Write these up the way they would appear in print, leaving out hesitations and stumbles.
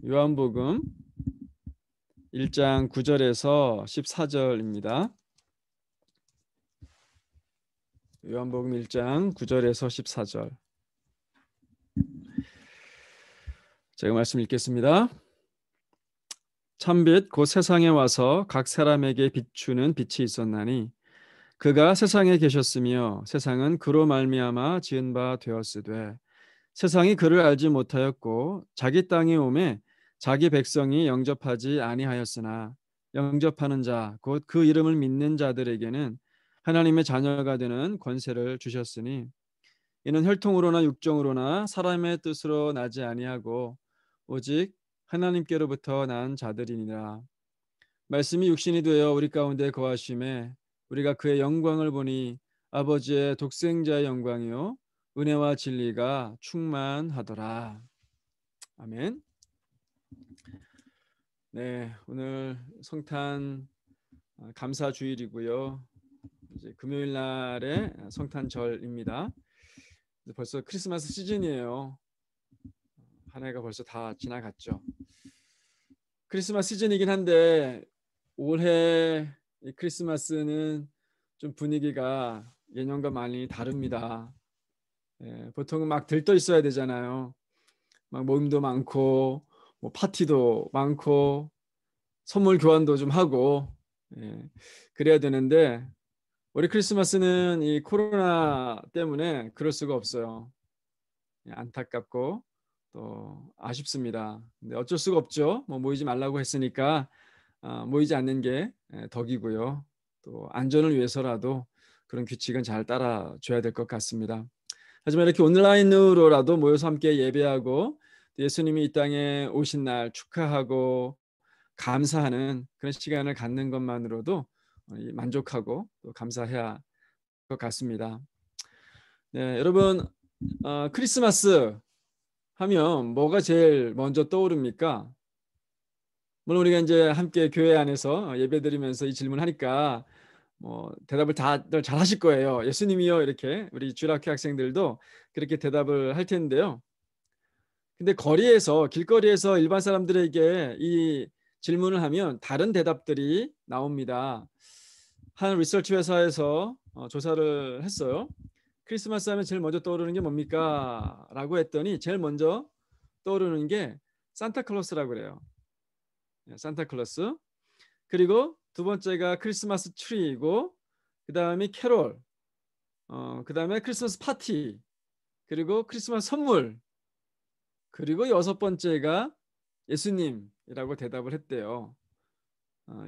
요한복음 1장 9절에서 14절입니다. 요한복음 1장 9절에서 14절. 제가 말씀 읽겠습니다. 참빛 곧 세상에 와서 각 사람에게 비추는 빛이 있었나니 그가 세상에 계셨으며 세상은 그로 말미암아 지은 바 되었으되 세상이 그를 알지 못하였고 자기 땅에 오매 자기 백성이 영접하지 아니하였으나 영접하는 자 곧 그 이름을 믿는 자들에게는 하나님의 자녀가 되는 권세를 주셨으니 이는 혈통으로나 육정으로나 사람의 뜻으로 나지 아니하고 오직 하나님께로부터 난 자들이니라. 말씀이 육신이 되어 우리 가운데 거하심에 우리가 그의 영광을 보니 아버지의 독생자의 영광이요 은혜와 진리가 충만하더라. 아멘. 네, 오늘 성탄 감사 주일이고요. 이제 금요일 날에 성탄절입니다. 벌써 크리스마스 시즌이에요. 한 해가 벌써 다 지나갔죠. 크리스마스 시즌이긴 한데 올해 이 크리스마스는 좀 분위기가 예년과 많이 다릅니다. 보통은 막 들떠 있어야 되잖아요. 막 모임도 많고 뭐 파티도 많고 선물 교환도 좀 하고 그래야 되는데 올해 크리스마스는 이 코로나 때문에 그럴 수가 없어요. 안타깝고 또 아쉽습니다. 근데 어쩔 수가 없죠. 뭐 모이지 말라고 했으니까 모이지 않는 게 덕이고요. 또 안전을 위해서라도 그런 규칙은 잘 따라줘야 될 것 같습니다. 하지만 이렇게 온라인으로라도 모여서 함께 예배하고 예수님이 이 땅에 오신 날 축하하고 감사하는 그런 시간을 갖는 것만으로도 만족하고 또 감사해야 할 것 같습니다. 네, 여러분 크리스마스 하면 뭐가 제일 먼저 떠오릅니까? 물론 우리가 이제 함께 교회 안에서 예배드리면서 이 질문하니까 뭐 대답을 다들 잘 하실 거예요. 예수님이요 이렇게 우리 주일학교 학생들도 그렇게 대답을 할 텐데요. 근데 거리에서 길거리에서 일반 사람들에게 이 질문을 하면 다른 대답들이 나옵니다. 한 리서치 회사에서 조사를 했어요. 크리스마스 하면 제일 먼저 떠오르는 게 뭡니까? 라고 했더니 제일 먼저 떠오르는 게 산타클로스라고 그래요. 산타클로스. 그리고 두 번째가 크리스마스 트리이고 그 다음에 캐롤, 그 다음에 크리스마스 파티, 그리고 크리스마스 선물, 그리고 여섯 번째가 예수님이라고 대답을 했대요.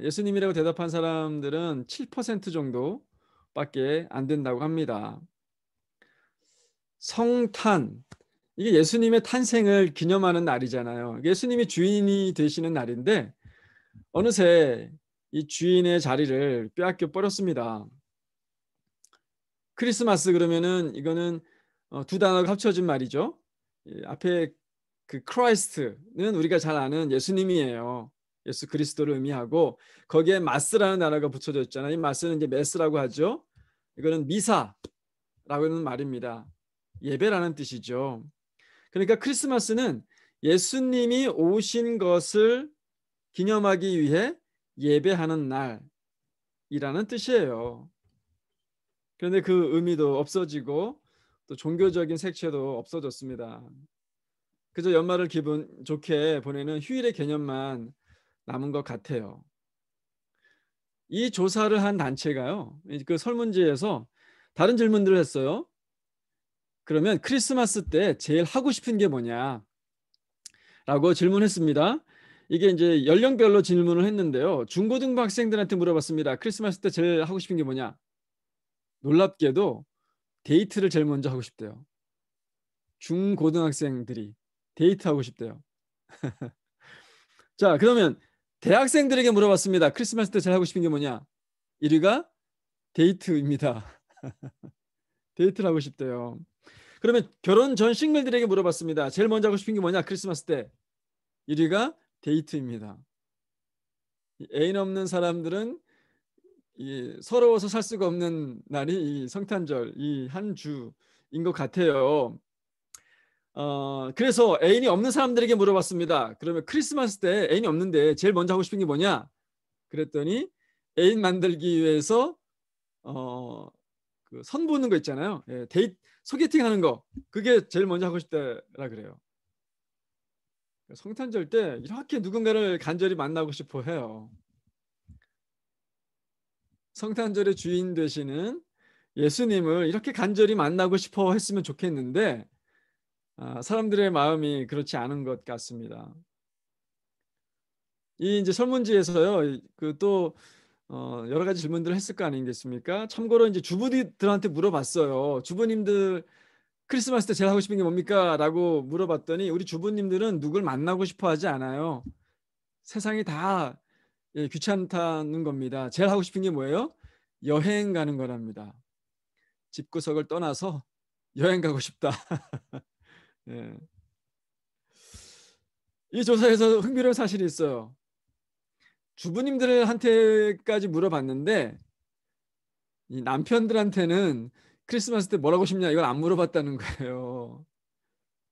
예수님이라고 대답한 사람들은 7% 정도밖에 안 된다고 합니다. 성탄, 이게 예수님의 탄생을 기념하는 날이잖아요. 예수님이 주인이 되시는 날인데 어느새 이 주인의 자리를 빼앗겨 버렸습니다. 크리스마스 그러면은 이거는 두 단어가 합쳐진 말이죠. 앞에 그 크라이스트는 우리가 잘 아는 예수님이에요. 예수 그리스도를 의미하고 거기에 마스라는 단어가 붙여져 있잖아요. 이 마스는 이제 메스라고 하죠. 이거는 미사라고 하는 말입니다. 예배라는 뜻이죠. 그러니까 크리스마스는 예수님이 오신 것을 기념하기 위해 예배하는 날이라는 뜻이에요. 그런데 그 의미도 없어지고 또 종교적인 색채도 없어졌습니다. 그저 연말을 기분 좋게 보내는 휴일의 개념만 남은 것 같아요. 이 조사를 한 단체가요, 그 설문지에서 다른 질문들을 했어요. 그러면 크리스마스 때 제일 하고 싶은 게 뭐냐? 라고 질문했습니다. 이게 이제 연령별로 질문을 했는데요. 중고등부 학생들한테 물어봤습니다. 크리스마스 때 제일 하고 싶은 게 뭐냐? 놀랍게도 데이트를 제일 먼저 하고 싶대요. 중고등학생들이 데이트하고 싶대요. 자, 그러면 대학생들에게 물어봤습니다. 크리스마스 때 제일 하고 싶은 게 뭐냐? 1위가 데이트입니다. 데이트를 하고 싶대요. 그러면 결혼 전 싱글들에게 물어봤습니다. 제일 먼저 하고 싶은 게 뭐냐? 크리스마스 때 1위가 데이트입니다. 애인 없는 사람들은 서러워서 살 수가 없는 날이 이 성탄절, 이 한 주인 것 같아요. 그래서 애인이 없는 사람들에게 물어봤습니다. 그러면 크리스마스 때 애인이 없는데 제일 먼저 하고 싶은 게 뭐냐? 그랬더니 애인 만들기 위해서 그 선 보는 거 있잖아요. 예, 소개팅 하는 거. 그게 제일 먼저 하고 싶다라 그래요. 성탄절 때 이렇게 누군가를 간절히 만나고 싶어 해요. 성탄절의 주인 되시는 예수님을 이렇게 간절히 만나고 싶어 했으면 좋겠는데 사람들의 마음이 그렇지 않은 것 같습니다. 이 이제 설문지에서요, 그 또 여러 가지 질문들을 했을 거 아니겠습니까? 참고로 이제 주부들한테 물어봤어요. 주부님들 크리스마스 때 제일 하고 싶은 게 뭡니까? 라고 물어봤더니 우리 주부님들은 누굴 만나고 싶어 하지 않아요. 세상이 다 귀찮다는 겁니다. 제일 하고 싶은 게 뭐예요? 여행 가는 거랍니다. 집구석을 떠나서 여행 가고 싶다. 예. 이 조사에서 흥미로운 사실이 있어요. 주부님들한테까지 물어봤는데 이 남편들한테는 크리스마스 때 뭘 하고 싶냐 이걸 안 물어봤다는 거예요.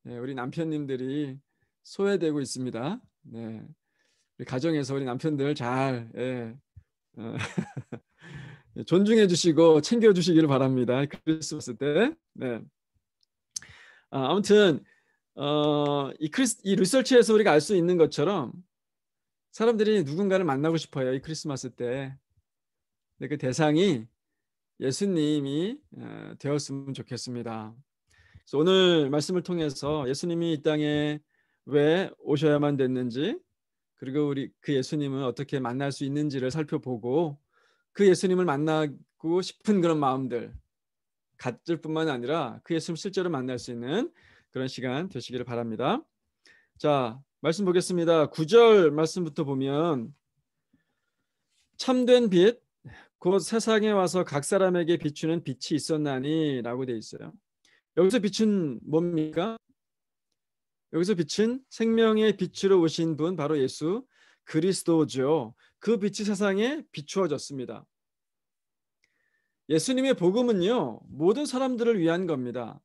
네, 우리 남편님들이 소외되고 있습니다. 네, 우리 가정에서 우리 남편들 잘 존중해 주시고 챙겨 주시기를 바랍니다. 크리스마스 때. 네. 아무튼 이 리서치에서 우리가 알 수 있는 것처럼 사람들이 누군가를 만나고 싶어요. 이 크리스마스 때. 근데 그 대상이 예수님이 되었으면 좋겠습니다. 그래서 오늘 말씀을 통해서 예수님이 이 땅에 왜 오셔야만 됐는지, 그리고 우리 그 예수님을 어떻게 만날 수 있는지를 살펴보고 그 예수님을 만나고 싶은 그런 마음들 가질 뿐만 아니라 그 예수님 실제로 만날 수 있는 그런 시간 되시기를 바랍니다. 자, 말씀 보겠습니다. 9절 말씀부터 보면 참된 빛 곧 세상에 와서 각 사람에게 비추는 빛이 있었나니 라고 되어 있어요. 여기서 빛은 뭡니까? 여기서 빛은 생명의 빛으로 오신 분 바로 예수 그리스도죠. 그 빛이 세상에 비추어졌습니다. 예수님의 복음은요, 모든 사람들을 위한 겁니다.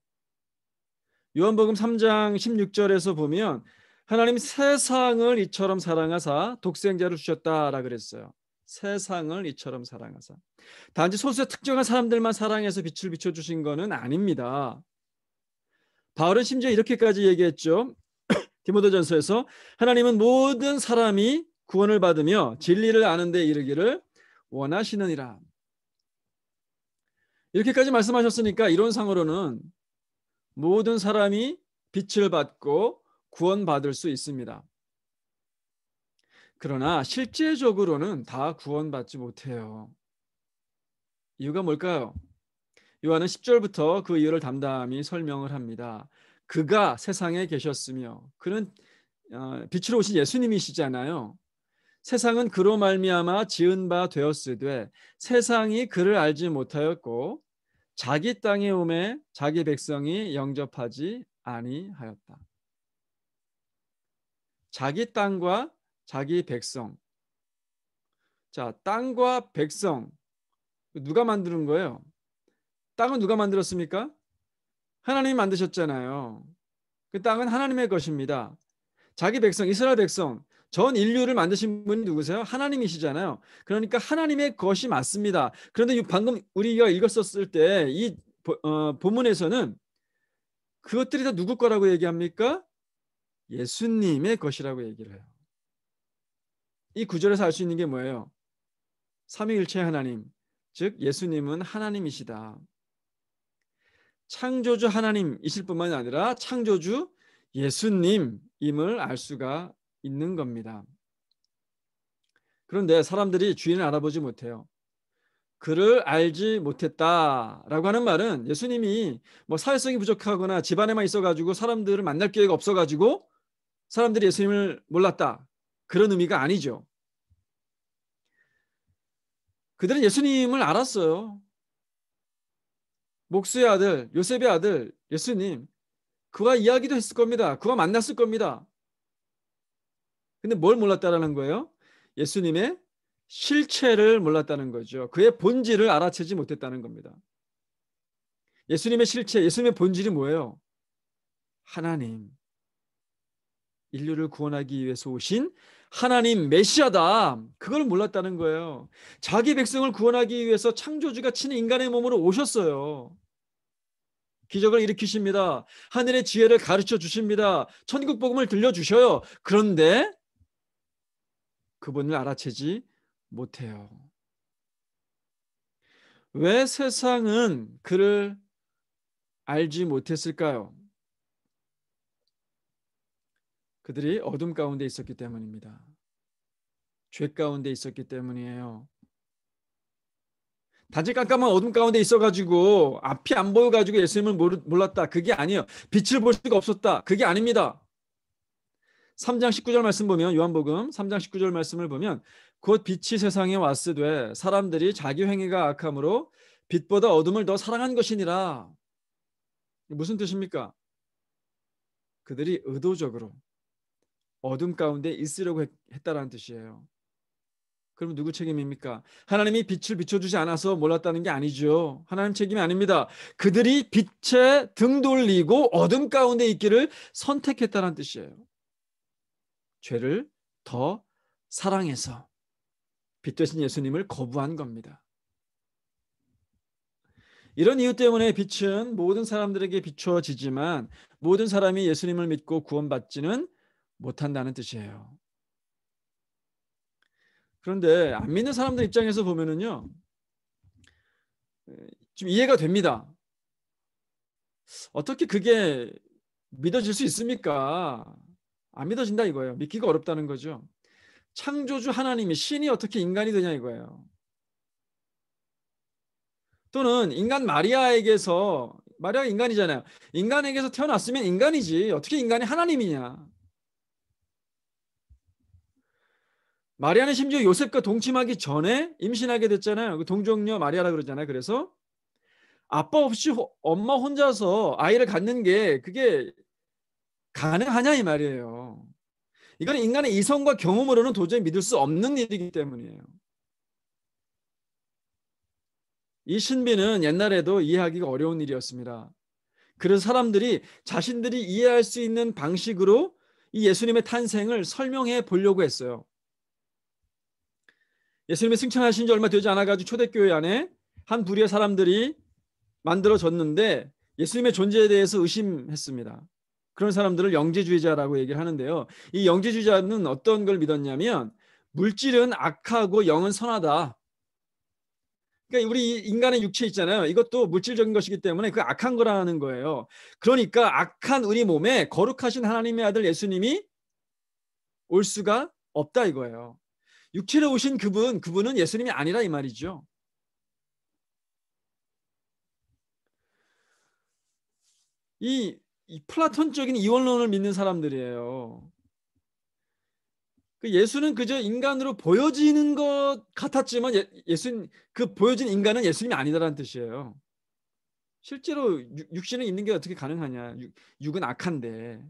요한복음 3장 16절에서 보면 하나님 세상을 이처럼 사랑하사 독생자를 주셨다라 그랬어요. 세상을 이처럼 사랑하사. 단지 소수의 특정한 사람들만 사랑해서 빛을 비춰주신 것은 아닙니다. 바울은 심지어 이렇게까지 얘기했죠. 디모데전서에서 하나님은 모든 사람이 구원을 받으며 진리를 아는 데 이르기를 원하시느니라. 이렇게까지 말씀하셨으니까 이론상으로는 모든 사람이 빛을 받고 구원받을 수 있습니다. 그러나 실제적으로는 다 구원받지 못해요. 이유가 뭘까요? 요한은 10절부터 그 이유를 담담히 설명을 합니다. 그가 세상에 계셨으며 그는 빛으로 오신 예수님이시잖아요. 세상은 그로 말미암아 지은 바 되었으되 세상이 그를 알지 못하였고 자기 땅에 오매 자기 백성이 영접하지 아니하였다. 자기 땅과 자기 백성. 자, 땅과 백성 누가 만드는 거예요? 땅은 누가 만들었습니까? 하나님이 만드셨잖아요. 그 땅은 하나님의 것입니다. 자기 백성, 이스라엘 백성, 전 인류를 만드신 분이 누구세요? 하나님이시잖아요. 그러니까 하나님의 것이 맞습니다. 그런데 방금 우리가 읽었었을 때 이 본문에서는 그것들이 다 누구 거라고 얘기합니까? 예수님의 것이라고 얘기를 해요. 이 구절에서 알 수 있는 게 뭐예요? 삼위일체 하나님, 즉 예수님은 하나님이시다. 창조주 하나님이실 뿐만 아니라 창조주 예수님임을 알 수가 있는 겁니다. 그런데 사람들이 주인을 알아보지 못해요. 그를 알지 못했다라고 하는 말은 예수님이 뭐 사회성이 부족하거나 집안에만 있어가지고 사람들을 만날 기회가 없어가지고 사람들이 예수님을 몰랐다. 그런 의미가 아니죠. 그들은 예수님을 알았어요. 목수의 아들, 요셉의 아들, 예수님. 그와 이야기도 했을 겁니다. 그와 만났을 겁니다. 근데 뭘 몰랐다라는 거예요? 예수님의 실체를 몰랐다는 거죠. 그의 본질을 알아채지 못했다는 겁니다. 예수님의 실체, 예수님의 본질이 뭐예요? 하나님, 인류를 구원하기 위해서 오신 하나님 메시아다. 그걸 몰랐다는 거예요. 자기 백성을 구원하기 위해서 창조주가 친히 인간의 몸으로 오셨어요. 기적을 일으키십니다. 하늘의 지혜를 가르쳐 주십니다. 천국 복음을 들려주셔요. 그런데 그분을 알아채지 못해요. 왜 세상은 그를 알지 못했을까요? 그들이 어둠 가운데 있었기 때문입니다. 죄 가운데 있었기 때문이에요. 단지 깜깜한 어둠 가운데 있어가지고 앞이 안 보여가지고 예수님을 몰랐다. 그게 아니에요. 빛을 볼 수가 없었다. 그게 아닙니다. 3장 19절 말씀 보면, 요한복음 3장 19절 말씀을 보면, 곧 빛이 세상에 왔으되 사람들이 자기 행위가 악함으로 빛보다 어둠을 더 사랑한 것이니라. 무슨 뜻입니까? 그들이 의도적으로 어둠 가운데 있으려고 했다라는 뜻이에요. 그럼 누구 책임입니까? 하나님이 빛을 비춰주지 않아서 몰랐다는 게 아니죠. 하나님 책임이 아닙니다. 그들이 빛에 등 돌리고 어둠 가운데 있기를 선택했다는 뜻이에요. 죄를 더 사랑해서 빛 되신 예수님을 거부한 겁니다. 이런 이유 때문에 빛은 모든 사람들에게 비추어지지만 모든 사람이 예수님을 믿고 구원받지는 못한다는 뜻이에요. 그런데 안 믿는 사람들 입장에서 보면은요, 좀 이해가 됩니다. 어떻게 그게 믿어질 수 있습니까? 안 믿어진다 이거예요. 믿기가 어렵다는 거죠. 창조주 하나님이 신이 어떻게 인간이 되냐 이거예요. 또는 인간 마리아에게서, 마리아가 인간이잖아요. 인간에게서 태어났으면 인간이지 어떻게 인간이 하나님이냐. 마리아는 심지어 요셉과 동침하기 전에 임신하게 됐잖아요. 그 동정녀 마리아라 그러잖아요. 그래서 아빠 없이 엄마 혼자서 아이를 갖는 게 그게 가능하냐 이 말이에요. 이건 인간의 이성과 경험으로는 도저히 믿을 수 없는 일이기 때문이에요. 이 신비는 옛날에도 이해하기가 어려운 일이었습니다. 그래서 사람들이 자신들이 이해할 수 있는 방식으로 이 예수님의 탄생을 설명해 보려고 했어요. 예수님이 승천하신 지 얼마 되지 않아가지고 초대교회 안에 한 부류의 사람들이 만들어졌는데 예수님의 존재에 대해서 의심했습니다. 그런 사람들을 영재주의자라고 얘기를 하는데요. 이 영재주의자는 어떤 걸 믿었냐면 물질은 악하고 영은 선하다. 그러니까 우리 인간의 육체 있잖아요. 이것도 물질적인 것이기 때문에 그 악한 거라는 거예요. 그러니까 악한 우리 몸에 거룩하신 하나님의 아들 예수님이 올 수가 없다 이거예요. 육체로 오신 그분은 예수님이 아니라 이 말이죠. 이 플라톤적인 이원론을 믿는 사람들이에요. 그 예수는 그저 인간으로 보여지는 것 같았지만 예수님 그 보여진 인간은 예수님이 아니다라는 뜻이에요. 실제로 육신에 있는 게 어떻게 가능하냐? 육은 악한데.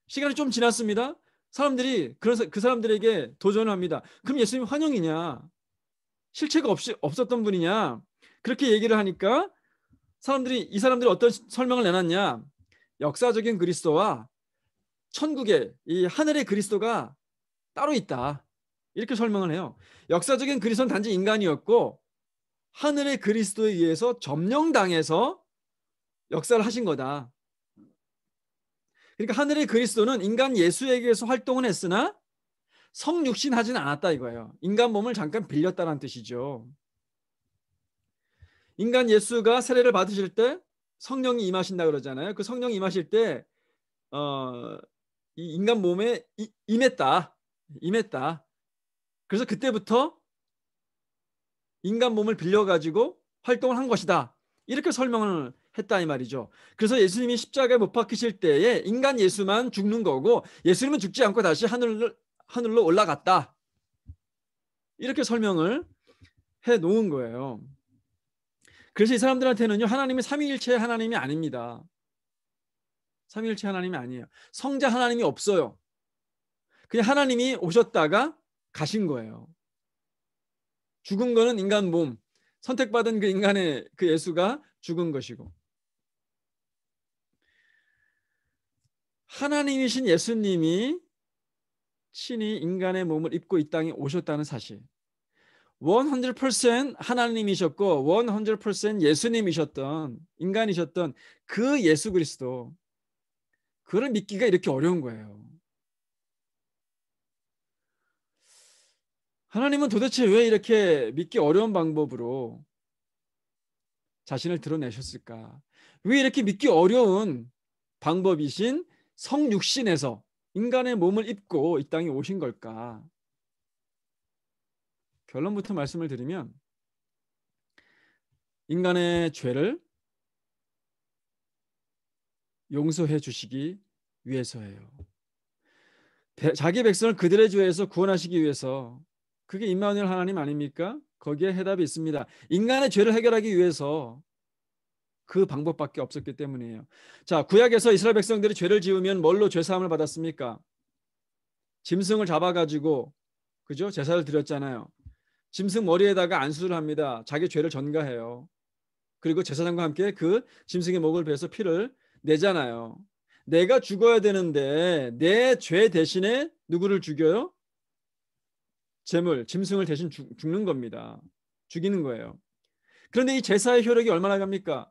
시간이 좀 지났습니다. 사람들이 그래서 그 사람들에게 도전을 합니다. 그럼 예수님 환영이냐? 실체가 없었던 분이냐? 그렇게 얘기를 하니까 이 사람들이 어떤 설명을 내놨냐? 역사적인 그리스도와 천국의 이 하늘의 그리스도가 따로 있다. 이렇게 설명을 해요. 역사적인 그리스도는 단지 인간이었고 하늘의 그리스도에 의해서 점령당해서 역사를 하신 거다. 그러니까 하늘의 그리스도는 인간 예수에게서 활동을 했으나 성육신하지는 않았다 이거예요. 인간 몸을 잠깐 빌렸다는 뜻이죠. 인간 예수가 세례를 받으실 때 성령이 임하신다 그러잖아요. 그 성령이 임하실 때 이 인간 몸에 임했다. 그래서 그때부터 인간 몸을 빌려가지고 활동을 한 것이다. 이렇게 설명을 했다 이 말이죠. 그래서 예수님이 십자가에 못 박히실 때에 인간 예수만 죽는 거고 예수님은 죽지 않고 다시 하늘로 올라갔다. 이렇게 설명을 해 놓은 거예요. 그래서 이 사람들한테는요, 하나님이 삼위일체 하나님이 아닙니다. 삼위일체 하나님이 아니에요. 성자 하나님이 없어요. 그냥 하나님이 오셨다가 가신 거예요. 죽은 거는 인간 몸, 선택받은 그 인간의 그 예수가 죽은 것이고. 하나님이신 예수님이 친히 인간의 몸을 입고 이 땅에 오셨다는 사실. 100% 하나님이셨고 100% 예수님이셨던 인간이셨던 그 예수 그리스도, 그를 믿기가 이렇게 어려운 거예요. 하나님은 도대체 왜 이렇게 믿기 어려운 방법으로 자신을 드러내셨을까? 왜 이렇게 믿기 어려운 방법이신 성육신에서 인간의 몸을 입고 이 땅에 오신 걸까? 결론부터 말씀을 드리면 인간의 죄를 용서해 주시기 위해서예요. 자기 백성을 그들의 죄에서 구원하시기 위해서. 그게 임마누엘 하나님 아닙니까? 거기에 해답이 있습니다. 인간의 죄를 해결하기 위해서 그 방법밖에 없었기 때문이에요. 자, 구약에서 이스라엘 백성들이 죄를 지으면 뭘로 죄 사함을 받았습니까? 짐승을 잡아가지고, 그죠? 제사를 드렸잖아요. 짐승 머리에다가 안수를 합니다. 자기 죄를 전가해요. 그리고 제사장과 함께 그 짐승의 목을 베서 피를 내잖아요. 내가 죽어야 되는데 내 죄 대신에 누구를 죽여요? 짐승을 대신 죽는 겁니다. 죽이는 거예요. 그런데 이 제사의 효력이 얼마나 갑니까?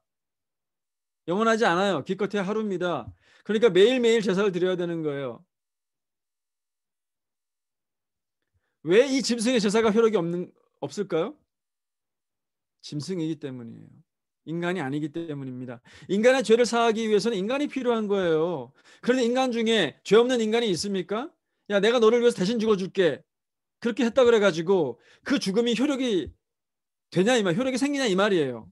영원하지 않아요. 기껏해야 하루입니다. 그러니까 매일매일 제사를 드려야 되는 거예요. 왜 이 짐승의 제사가 효력이 없을까요? 짐승이기 때문이에요. 인간이 아니기 때문입니다. 인간의 죄를 사하기 위해서는 인간이 필요한 거예요. 그런데 인간 중에 죄 없는 인간이 있습니까? 야, 내가 너를 위해서 대신 죽어줄게. 그렇게 했다 그래가지고 그 죽음이 효력이 되냐 이 말, 효력이 생기냐 이 말이에요.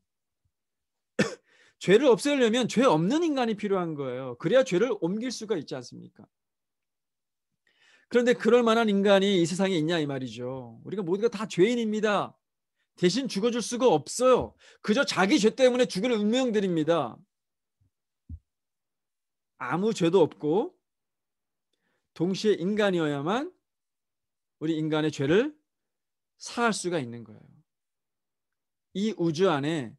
죄를 없애려면 죄 없는 인간이 필요한 거예요. 그래야 죄를 옮길 수가 있지 않습니까? 그런데 그럴 만한 인간이 이 세상에 있냐 이 말이죠. 우리가 모두가 다 죄인입니다. 대신 죽어줄 수가 없어요. 그저 자기 죄 때문에 죽을 운명들입니다. 아무 죄도 없고 동시에 인간이어야만 우리 인간의 죄를 사할 수가 있는 거예요. 이 우주 안에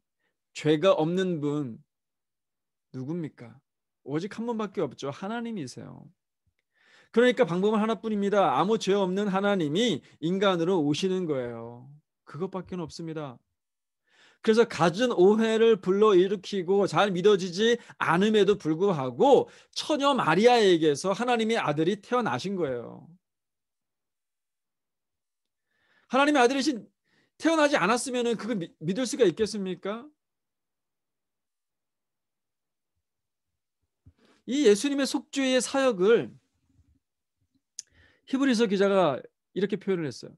죄가 없는 분 누굽니까? 오직 한 분밖에 없죠. 하나님이세요. 그러니까 방법은 하나뿐입니다. 아무 죄 없는 하나님이 인간으로 오시는 거예요. 그것밖에 없습니다. 그래서 갖은 오해를 불러일으키고 잘 믿어지지 않음에도 불구하고 처녀 마리아에게서 하나님의 아들이 태어나신 거예요. 하나님의 아들이 태어나지 않았으면 그걸 믿을 수가 있겠습니까? 이 예수님의 속죄의 사역을 히브리서 기자가 이렇게 표현을 했어요.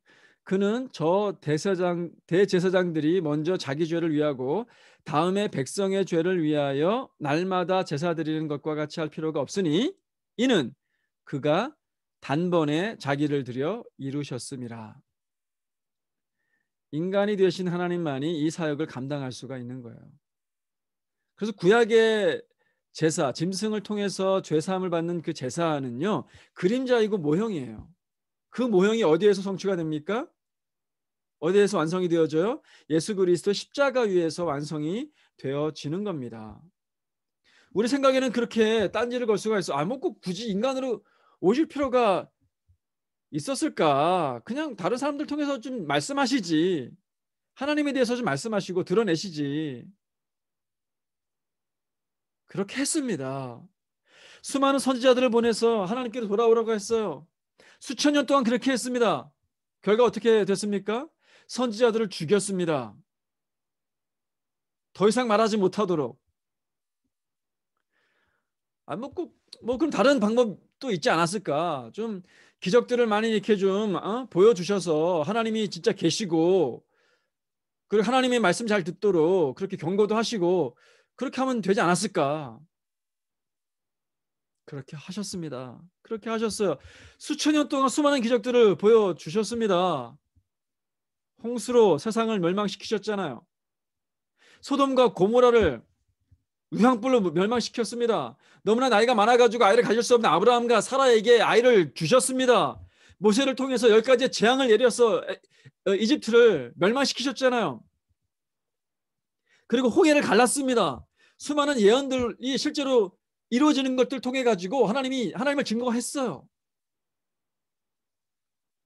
그는 저 대제사장들이 먼저 자기 죄를 위하고 다음에 백성의 죄를 위하여 날마다 제사 드리는 것과 같이 할 필요가 없으니 이는 그가 단번에 자기를 드려 이루셨음이라. 인간이 되신 하나님만이 이 사역을 감당할 수가 있는 거예요. 그래서 구약의 제사, 짐승을 통해서 죄사함을 받는 그 제사는요, 그림자이고 모형이에요. 그 모형이 어디에서 성취가 됩니까? 어디에서 완성이 되어져요? 예수 그리스도 십자가 위에서 완성이 되어지는 겁니다. 우리 생각에는 그렇게 딴지를 걸 수가 있어. 뭐 꼭 굳이 인간으로 오실 필요가 있었을까? 그냥 다른 사람들 통해서 좀 말씀하시지. 하나님에 대해서 좀 말씀하시고 드러내시지. 그렇게 했습니다. 수많은 선지자들을 보내서 하나님께로 돌아오라고 했어요. 수천 년 동안 그렇게 했습니다. 결과 어떻게 됐습니까? 선지자들을 죽였습니다. 더 이상 말하지 못하도록. 그럼 다른 방법도 있지 않았을까? 좀 기적들을 많이 이렇게 좀 보여주셔서 하나님이 진짜 계시고, 그리고 하나님의 말씀 잘 듣도록 그렇게 경고도 하시고, 그렇게 하면 되지 않았을까? 그렇게 하셨습니다. 그렇게 하셨어요. 수천 년 동안 수많은 기적들을 보여주셨습니다. 홍수로 세상을 멸망시키셨잖아요. 소돔과 고모라를 유황불로 멸망시켰습니다. 너무나 나이가 많아가지고 아이를 가질 수 없는 아브라함과 사라에게 아이를 주셨습니다. 모세를 통해서 10가지의 재앙을 내려서 이집트를 멸망시키셨잖아요. 그리고 홍해를 갈랐습니다. 수많은 예언들이 실제로 이루어지는 것들 통해 가지고 하나님을 증거했어요.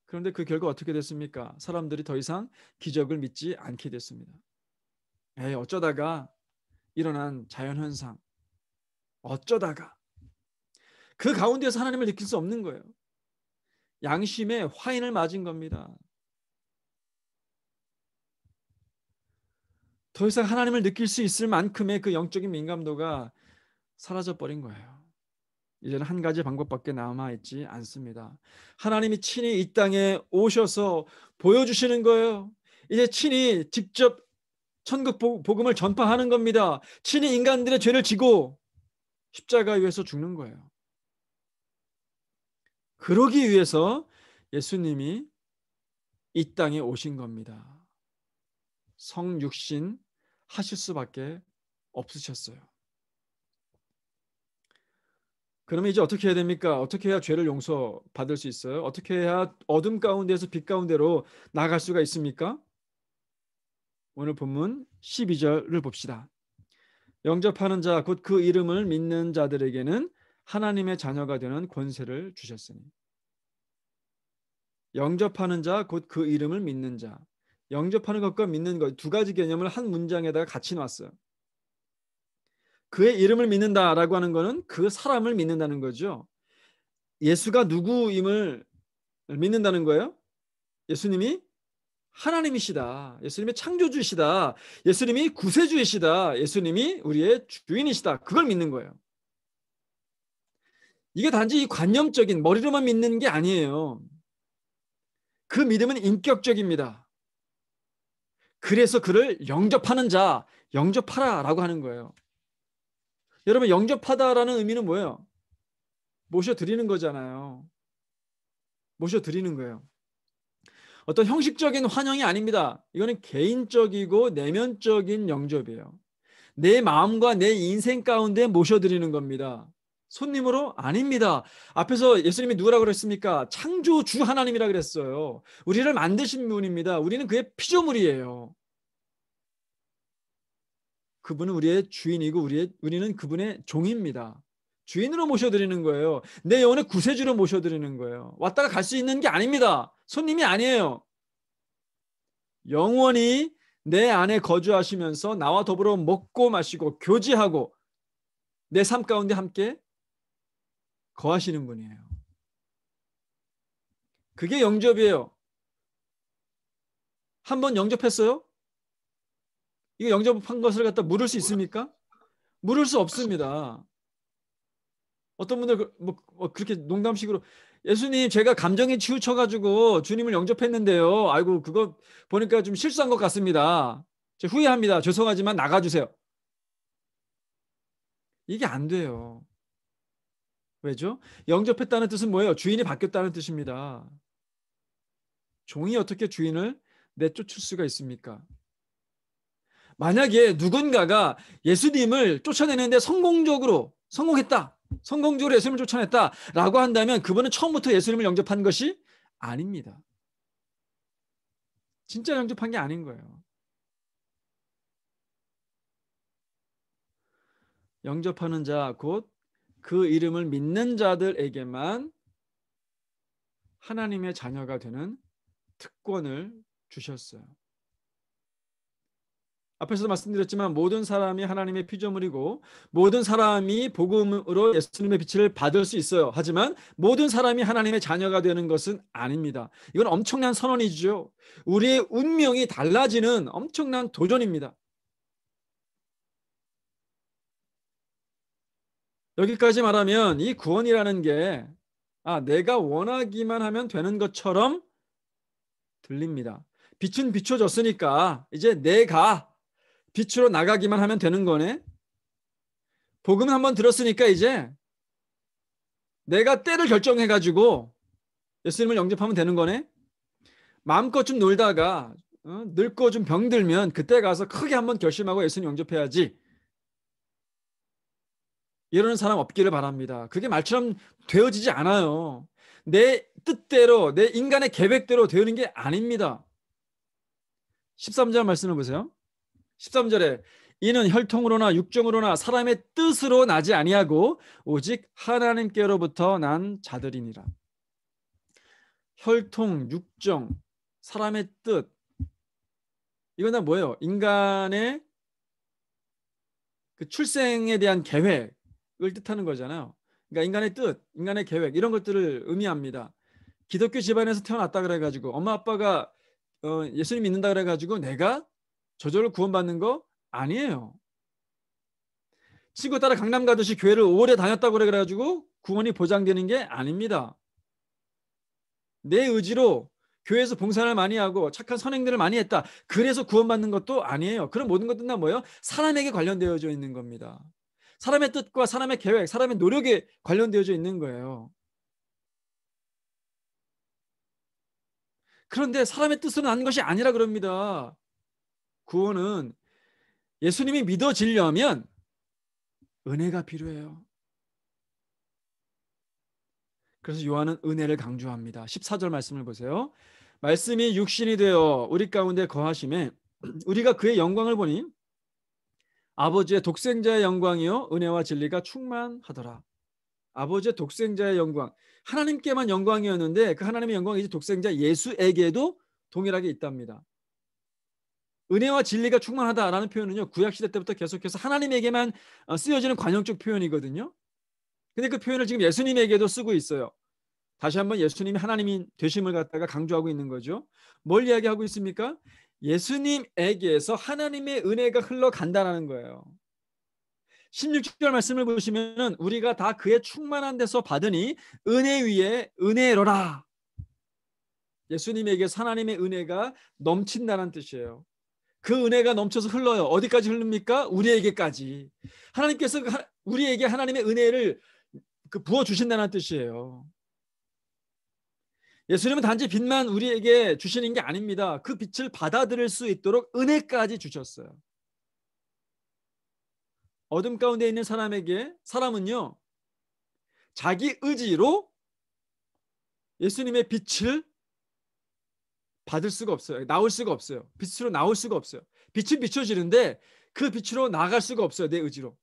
그런데 그 결과 어떻게 됐습니까? 사람들이 더 이상 기적을 믿지 않게 됐습니다. 어쩌다가 일어난 자연현상, 어쩌다가 그 가운데서 하나님을 느낄 수 없는 거예요. 양심에 화인을 맞은 겁니다. 더 이상 하나님을 느낄 수 있을 만큼의 그 영적인 민감도가 사라져버린 거예요. 이제는 한 가지 방법밖에 남아있지 않습니다. 하나님이 친히 이 땅에 오셔서 보여주시는 거예요. 이제 친히 직접 천국 복음을 전파하는 겁니다. 친히 인간들의 죄를 지고 십자가 위에서 죽는 거예요. 그러기 위해서 예수님이 이 땅에 오신 겁니다. 성육신 하실 수밖에 없으셨어요. 그러면 이제 어떻게 해야 됩니까? 어떻게 해야 죄를 용서받을 수 있어요? 어떻게 해야 어둠 가운데에서 빛 가운데로 나아갈 수가 있습니까? 오늘 본문 12절을 봅시다. 영접하는 자 곧 그 이름을 믿는 자들에게는 하나님의 자녀가 되는 권세를 주셨으니. 영접하는 자 곧 그 이름을 믿는 자. 영접하는 것과 믿는 것 두 가지 개념을 한 문장에다가 같이 놨어요. 그의 이름을 믿는다라고 하는 것은 그 사람을 믿는다는 거죠. 예수가 누구임을 믿는다는 거예요. 예수님이 하나님이시다. 예수님이 창조주이시다. 예수님이 구세주이시다. 예수님이 우리의 주인이시다. 그걸 믿는 거예요. 이게 단지 관념적인 머리로만 믿는 게 아니에요. 그 믿음은 인격적입니다. 그래서 그를 영접하는 자, 영접하라라고 하는 거예요. 여러분, 영접하다라는 의미는 뭐예요? 모셔드리는 거잖아요. 모셔드리는 거예요. 어떤 형식적인 환영이 아닙니다. 이거는 개인적이고 내면적인 영접이에요. 내 마음과 내 인생 가운데 모셔드리는 겁니다. 손님으로 아닙니다. 앞에서 예수님이 누구라고 그랬습니까? 창조주 하나님이라 그랬어요. 우리를 만드신 분입니다. 우리는 그의 피조물이에요. 그분은 우리의 주인이고 우리는 그분의 종입니다. 주인으로 모셔드리는 거예요. 내 영혼의 구세주로 모셔드리는 거예요. 왔다가 갈 수 있는 게 아닙니다. 손님이 아니에요. 영원히 내 안에 거주하시면서 나와 더불어 먹고 마시고 교제하고 내 삶 가운데 함께 거하시는 분이에요. 그게 영접이에요. 한번 영접했어요? 이거 영접한 것을 갖다 물을 수 있습니까? 물을 수 없습니다. 어떤 분들 그렇게 농담식으로 예수님 제가 감정에 치우쳐가지고 주님을 영접했는데요. 아이고 그거 보니까 좀 실수한 것 같습니다. 후회합니다. 죄송하지만 나가주세요. 이게 안 돼요. 왜죠? 영접했다는 뜻은 뭐예요? 주인이 바뀌었다는 뜻입니다. 종이 어떻게 주인을 내쫓을 수가 있습니까? 만약에 누군가가 예수님을 쫓아내는데 성공했다. 성공적으로 예수님을 쫓아냈다라고 한다면 그분은 처음부터 예수님을 영접한 것이 아닙니다. 진짜 영접한 게 아닌 거예요. 영접하는 자, 곧 그 이름을 믿는 자들에게만 하나님의 자녀가 되는 특권을 주셨어요. 앞에서도 말씀드렸지만 모든 사람이 하나님의 피조물이고 모든 사람이 복음으로 예수님의 빛을 받을 수 있어요. 하지만 모든 사람이 하나님의 자녀가 되는 것은 아닙니다. 이건 엄청난 선언이죠. 우리의 운명이 달라지는 엄청난 도전입니다. 여기까지 말하면 이 구원이라는 게 내가 원하기만 하면 되는 것처럼 들립니다. 빛은 비춰졌으니까 이제 내가 빛으로 나가기만 하면 되는 거네. 복음 한번 들었으니까 이제 내가 때를 결정해가지고 예수님을 영접하면 되는 거네. 마음껏 좀 놀다가 늙고 좀 병들면 그때 가서 크게 한번 결심하고 예수님 영접해야지. 이러는 사람 없기를 바랍니다. 그게 말처럼 되어지지 않아요. 내 뜻대로 내 인간의 계획대로 되는 게 아닙니다. 13절 말씀을 보세요. 13절에 이는 혈통으로나 육정으로나 사람의 뜻으로 나지 아니하고 오직 하나님께로부터 난 자들이니라. 혈통, 육정, 사람의 뜻, 이건 다 뭐예요? 인간의 그 출생에 대한 계획을 뜻하는 거잖아요. 그러니까 인간의 뜻, 인간의 계획 이런 것들을 의미합니다. 기독교 집안에서 태어났다 그래가지고 엄마 아빠가 예수님 믿는다 그래가지고 내가 저절로 구원받는 거 아니에요. 친구 따라 강남 가듯이 교회를 오래 다녔다고 그래가지고 구원이 보장되는 게 아닙니다. 내 의지로 교회에서 봉사를 많이 하고 착한 선행들을 많이 했다. 그래서 구원받는 것도 아니에요. 그런 모든 것들은 다 뭐예요? 사람에게 관련되어져 있는 겁니다. 사람의 뜻과 사람의 계획, 사람의 노력에 관련되어져 있는 거예요. 그런데 사람의 뜻으로 난 것이 아니라 그럽니다. 구원은 예수님이 믿어지려면 은혜가 필요해요. 그래서 요한은 은혜를 강조합니다. 14절 말씀을 보세요. 말씀이 육신이 되어 우리 가운데 거하심에 우리가 그의 영광을 보니 아버지의 독생자의 영광이요 은혜와 진리가 충만하더라. 아버지의 독생자의 영광, 하나님께만 영광이었는데 그 하나님의 영광이 이제 독생자 예수에게도 동일하게 있답니다. 은혜와 진리가 충만하다라는 표현은요, 구약시대 때부터 계속해서 하나님에게만 쓰여지는 관용적 표현이거든요. 근데 그 표현을 지금 예수님에게도 쓰고 있어요. 다시 한번 예수님이 하나님이 되심을 갖다가 강조하고 있는 거죠. 뭘 이야기하고 있습니까? 예수님에게서 하나님의 은혜가 흘러간다는 거예요. 16절 말씀을 보시면 우리가 다 그의 충만한 데서 받으니 은혜 위에 은혜로라. 예수님에게서 하나님의 은혜가 넘친다는 뜻이에요. 그 은혜가 넘쳐서 흘러요. 어디까지 흐릅니까? 우리에게까지. 하나님께서 우리에게 하나님의 은혜를 부어주신다는 뜻이에요. 예수님은 단지 빛만 우리에게 주시는 게 아닙니다. 그 빛을 받아들일 수 있도록 은혜까지 주셨어요. 어둠 가운데 있는 사람은요, 자기 의지로 예수님의 빛을 받을 수가 없어요. 나올 수가 없어요. 빛으로 나올 수가 없어요. 빛은 비춰지는데 그 빛으로 나갈 수가 없어요. 내 의지로.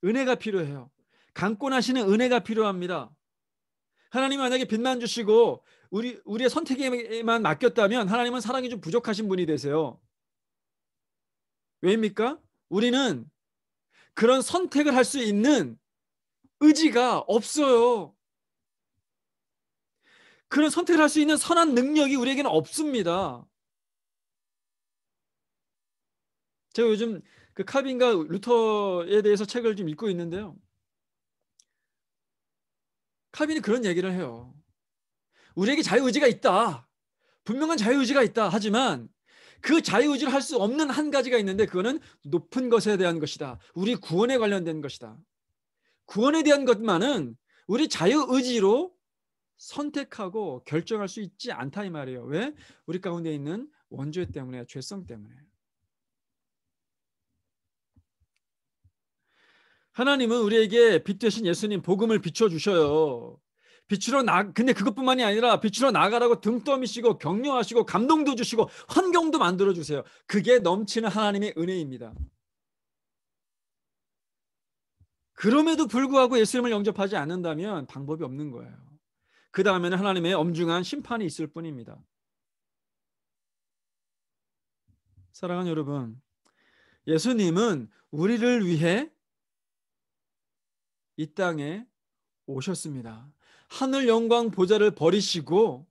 은혜가 필요해요. 강권하시는 은혜가 필요합니다. 하나님이 만약에 빛만 주시고 우리의 선택에만 맡겼다면 하나님은 사랑이 좀 부족하신 분이 되세요. 왜입니까? 우리는 그런 선택을 할 수 있는 의지가 없어요. 그런 선택을 할 수 있는 선한 능력이 우리에게는 없습니다. 제가 요즘 그 칼빈과 루터에 대해서 책을 좀 읽고 있는데요. 칼빈이 그런 얘기를 해요. 우리에게 자유의지가 있다. 분명한 자유의지가 있다. 하지만 그 자유의지를 할 수 없는 한 가지가 있는데 그거는 높은 것에 대한 것이다. 우리 구원에 관련된 것이다. 구원에 대한 것만은 우리 자유의지로 선택하고 결정할 수 있지 않다 이 말이에요. 왜? 우리 가운데 있는 원죄 때문에, 죄성 때문에. 하나님은 우리에게 빛 되신 예수님 복음을 비춰주셔요. 근데 그것뿐만이 아니라 빛으로 나가라고 등 떠미시고 격려하시고 감동도 주시고 환경도 만들어주세요. 그게 넘치는 하나님의 은혜입니다. 그럼에도 불구하고 예수님을 영접하지 않는다면 방법이 없는 거예요. 그 다음에는 하나님의 엄중한 심판이 있을 뿐입니다. 사랑하는 여러분, 예수님은 우리를 위해 이 땅에 오셨습니다. 하늘 영광 보좌를 버리시고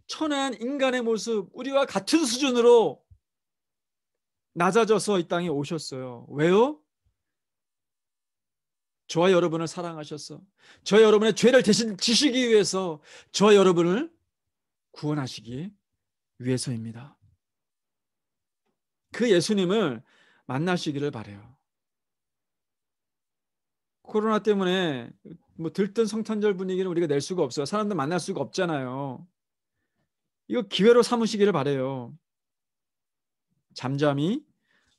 천한 인간의 모습, 우리와 같은 수준으로 낮아져서 이 땅에 오셨어요. 왜요? 저와 여러분을 사랑하셔서, 저와 여러분의 죄를 대신 지시기 위해서, 저와 여러분을 구원하시기 위해서입니다. 그 예수님을 만나시기를 바라요. 코로나 때문에 들뜬 성탄절 분위기는 우리가 낼 수가 없어요. 사람들 만날 수가 없잖아요. 이거 기회로 삼으시기를 바라요. 잠잠히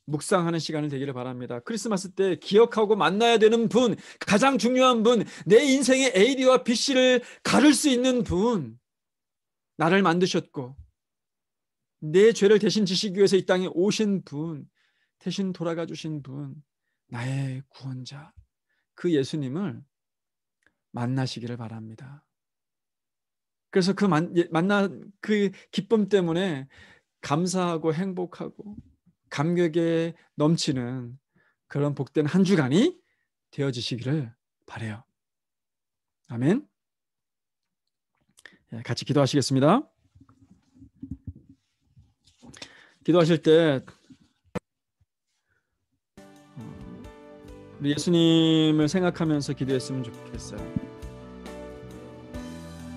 묵상하는 시간을 되기를 바랍니다. 크리스마스 때 기억하고 만나야 되는 분, 가장 중요한 분, 내 인생의 A와 B씨를 가를 수 있는 분, 나를 만드셨고 내 죄를 대신 지시기 위해서 이 땅에 오신 분, 대신 돌아가 주신 분, 나의 구원자, 그 예수님을 만나시기를 바랍니다. 그래서 그 그 기쁨 때문에 감사하고 행복하고 감격에 넘치는 그런 복된 한 주간이 되어지시기를 바라요. 아멘. 같이 기도하시겠습니다. 기도하실 때 우리 예수님을 생각하면서 기도했으면 좋겠어요.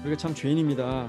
우리가 참 죄인입니다.